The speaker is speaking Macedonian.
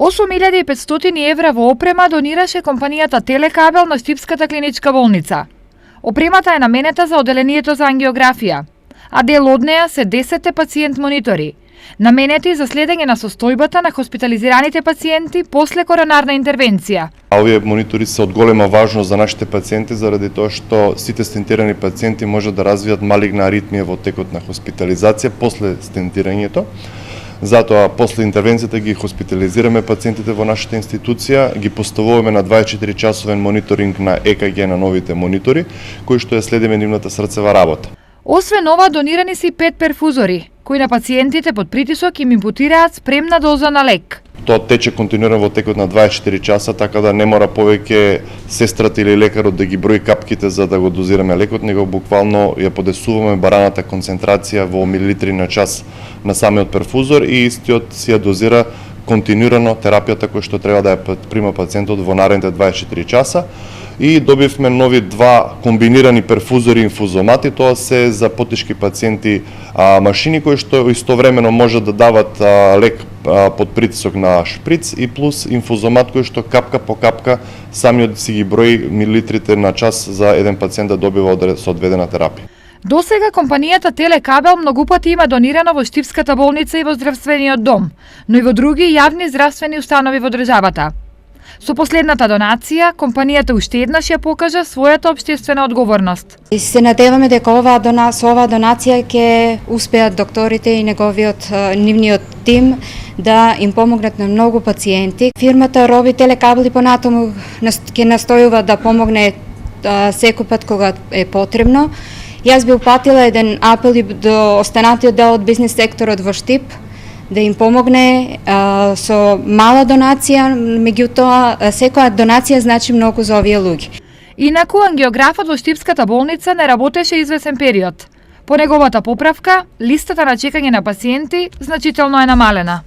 8.500 евра во опрема донираше компанијата Телекабел на Штипската клиничка болница. Опремата е наменета за оделението за ангиографија, а дел од неа се 10 пациент монитори, наменети за следење на состојбата на хоспитализираните пациенти после коронарна интервенција. Овие монитори се од голема важност за нашите пациенти заради тоа што сите стентирани пациенти може да развијат малигна аритмија во текот на хоспитализација после стентирањето. Затоа, после интервенцијата ги хоспитализираме пациентите во нашата институција, ги поставуваме на 24-часовен мониторинг на ЕКГ на новите монитори, кои што ја следиме нивната срцева работа. Освен ова, донирани се и 5 перфузори, кои на пациентите под притисок им импутираат спремна доза на лек. Тоа тече континуирано во текот на 24 часа, така да не мора повеќе сестрата или лекарот да ги брои капките за да го дозираме лекот, него буквално ја подесуваме бараната концентрација во милилитри на час на самиот перфузор и истиот си ја дозира континуирано терапијата која што треба да ја прима пациентот во наредните 24 часа. И добивме нови 2 комбинирани перфузори и инфузомати, тоа се за потешки пациенти машини кои што истовремено можат да дават лек под притисок на шприц и плюс инфузомат кој што капка по капка самиот си ги брои милилитрите на час за еден пациент да добива соодветена терапија. Досега компанијата Телекабел многу пати има донирано во Штипската болница и во здравствениот дом, но и во други јавни здравствени установи во државата. Со последната донација, компанијата уште еднаш ја покажа својата општествена одговорност. Се надеваме дека со оваа донација ќе успеат докторите и нивниот тим да им помогнат на многу пациенти. Фирмата Роби Телекабел и понатаму ќе настојува да помогне секој пат кога е потребно. Јас би упатила еден апел и до останатиот дел од бизнис секторот во Штип, да им помогне со мала донација, меѓутоа секоја донација значи многу за овие луѓе. Инаку ангиографот во Штипската болница не работеше извесен период. По неговата поправка, листата на чекање на пациенти значително е намалена.